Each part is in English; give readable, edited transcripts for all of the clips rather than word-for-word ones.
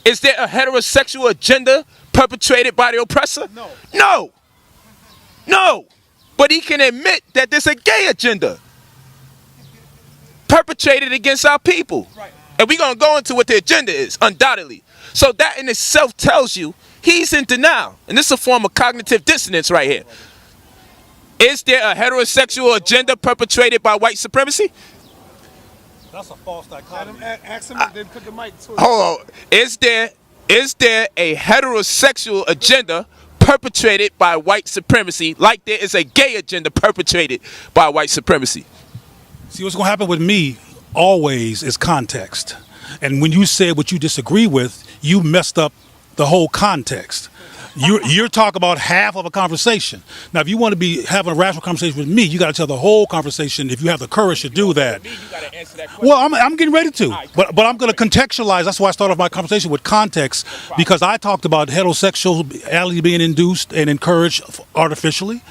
Is there a heterosexual agenda perpetrated by the oppressor? No. No. No. But he can admit that there's a gay agenda perpetrated against our people. Right. And we're going to go into what the agenda is, undoubtedly. So that in itself tells you he's in denial. And this is a form of cognitive dissonance right here. Is there a heterosexual agenda perpetrated by white supremacy? That's a false dichotomy. Ask him, then put the mic to it. Hold on. Is there a heterosexual agenda perpetrated by white supremacy like there is a gay agenda perpetrated by white supremacy? See, what's going to happen with me always is context. And when you said what you disagree with, you messed up the whole context. You're talking about half of a conversation. Now, if you want to be having a rational conversation with me, you got to tell the whole conversation if you have the courage to do that. Well, I'm getting ready to, but I'm going to contextualize. That's why I started off my conversation with context, because I talked about heterosexuality being induced and encouraged artificially,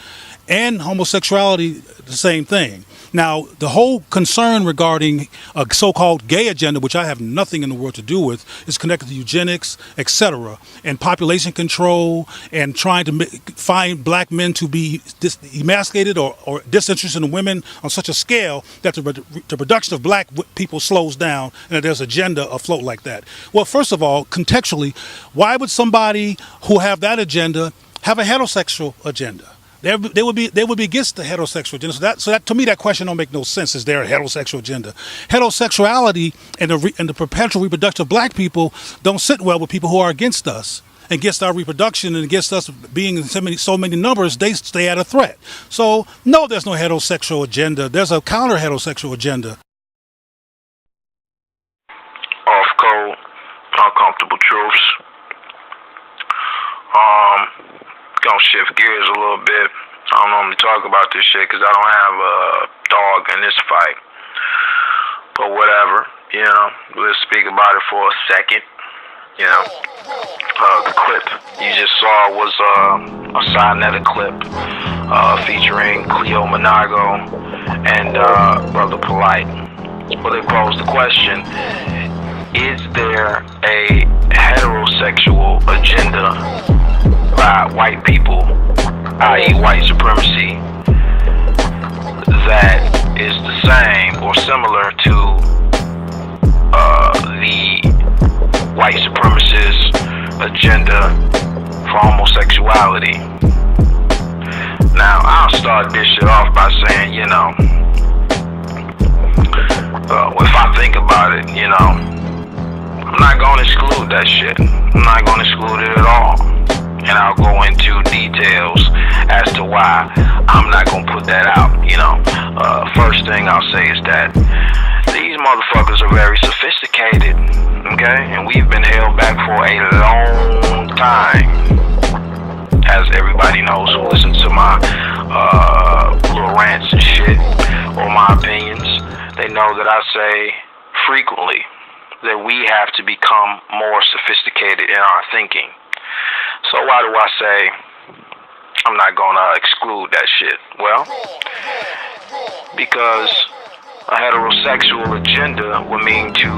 and homosexuality, the same thing. Now, the whole concern regarding a so-called gay agenda, which I have nothing in the world to do with, is connected to eugenics, etc., and population control, and trying to find black men to be emasculated or disinterested in women on such a scale that the production of black people slows down, and that there's an agenda afloat like that. Well, first of all, contextually, why would somebody who have that agenda have a heterosexual agenda? They would be against the heterosexual agenda. So that to me, that question don't make no sense. Is there a heterosexual agenda? Heterosexuality and the perpetual reproduction of black people don't sit well with people who are against us, against our reproduction, and against us being in so many numbers. They stay at a threat. So no, there's no heterosexual agenda. There's a counter heterosexual agenda. Off code, uncomfortable truths. Gonna shift gears a little bit. I don't normally talk about this shit because I don't have a dog in this fight. But whatever, we'll speak about it for a second. The clip you just saw was a Sinetta clip featuring Cleo Monago and Brother Polite. Well, they posed the question: is there a heterosexual agenda by white people, i.e. white supremacy, that is the same or similar to the white supremacist agenda for homosexuality? Now, I'll start this shit off by saying, if I think about it, I'm not going to exclude that shit. I'm not going to exclude it at all. And I'll go into details as to why I'm not going to put that out. First thing I'll say is that these motherfuckers are very sophisticated, okay? And we've been held back for a long time. As everybody knows who listens to my little rants and shit, or my opinions, they know that I say frequently that we have to become more sophisticated in our thinking. So why do I say I'm not gonna exclude that shit? Well, because a heterosexual agenda would mean to,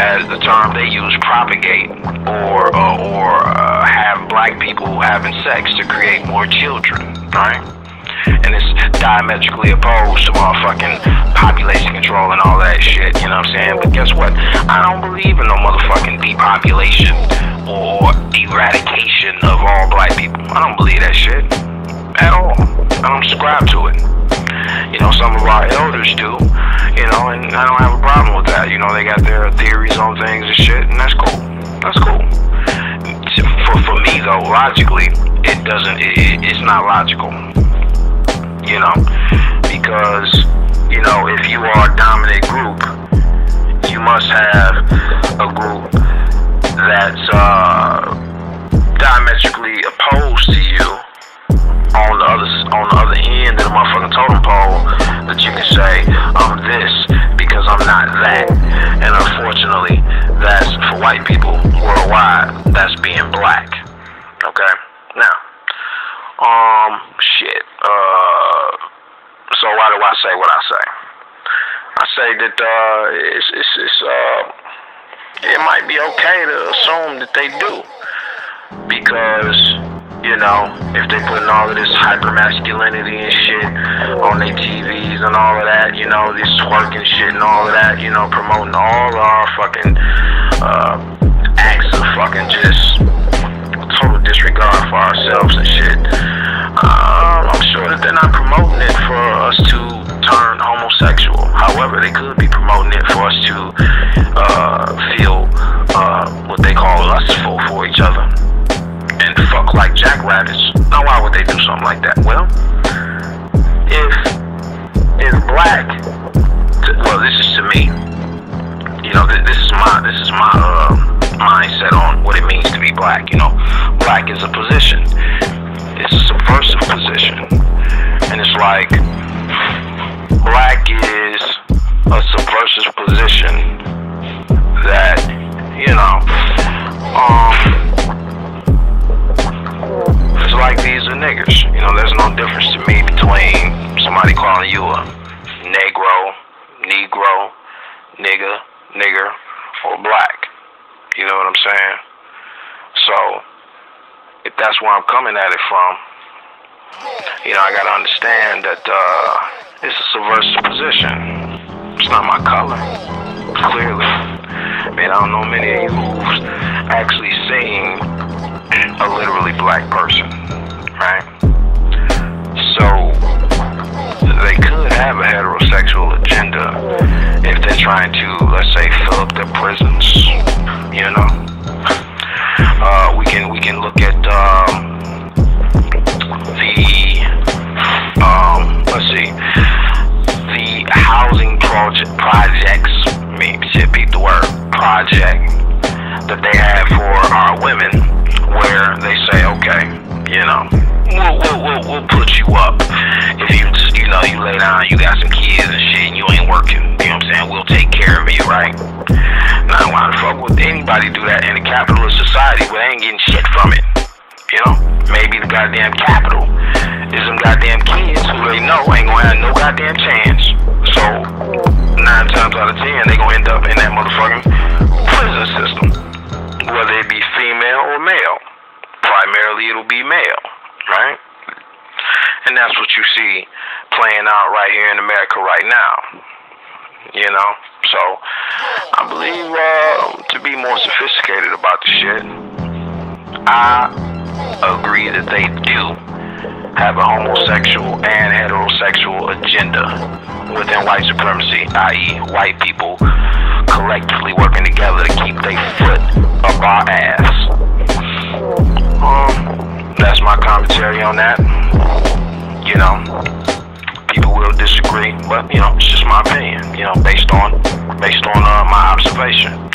as the term they use, propagate or have black people having sex to create more children, right? And it's diametrically opposed to motherfucking population control and all that shit, you know what I'm saying? But guess what? I don't believe in no motherfucking depopulation or eradication of all black people. I don't believe that shit at all. I don't subscribe to it. Some of our elders do, and I don't have a problem with that. They got their theories on things and shit, and that's cool. That's cool. For me though, logically, it's not logical. Because, if you are a dominant group, you must have a group that's diametrically opposed to you on the other end of the motherfucking totem pole, that you can say, I'm this because I'm not that. And unfortunately, that's, for white people worldwide, that's being black. Okay? Now, so why do I say what I say? I say that it might be okay to assume that they do. Because, you know, if they putting all of this hyper-masculinity and shit on their TVs and all of that, you know, this twerking shit and all of that, you know, promoting all of our fucking acts of fucking just total disregard for ourselves and shit. I'm sure that they're not promoting it for us to turn homosexual. However, they could be promoting it for us to feel what they call lustful for each other and fuck like jackrabbits. Now, why would they do something like that? Well, if black, well, this is to me. You know, this is my mindset on what it means to be black. You know, black is a position. It's a subversive position, and it's like black is a subversive position that, you know, it's like these are niggers. You know, there's no difference to me between somebody calling you a negro, nigger, or black. You know what I'm saying? So, if that's where I'm coming at it from, you know, I gotta understand that it's a subversive position. It's not my color, clearly. I mean, I don't know many of you who's actually seen a literally black person, right? So, they could have a heterosexual agenda if they're trying to, let's say, fill up their prisons, you know? We can look at the housing projects, repeat the word, project that they have for our women, where they say, okay, you know, we'll put you up if you know, you lay down, you got some kids and shit, and you ain't working, you know what I'm saying? We'll take care of you, right? Now, why the fuck would anybody do that in a capitalist society where they ain't getting shit from it? You know, maybe the goddamn capital is them goddamn kids who they know ain't gonna have no goddamn chance. So, 9 times out of 10, they gonna end up in that motherfucking prison system, whether it be female or male. Primarily, it'll be male, right? And that's what you see playing out right here in America right now. You know? So, I believe to be more sophisticated about the shit, I agree that they do have a homosexual and heterosexual agenda within white supremacy, i.e. white people collectively working together to keep their foot up our ass. That's my commentary on that. You know, people will disagree, but you know, it's just my opinion, you know, based on my observation.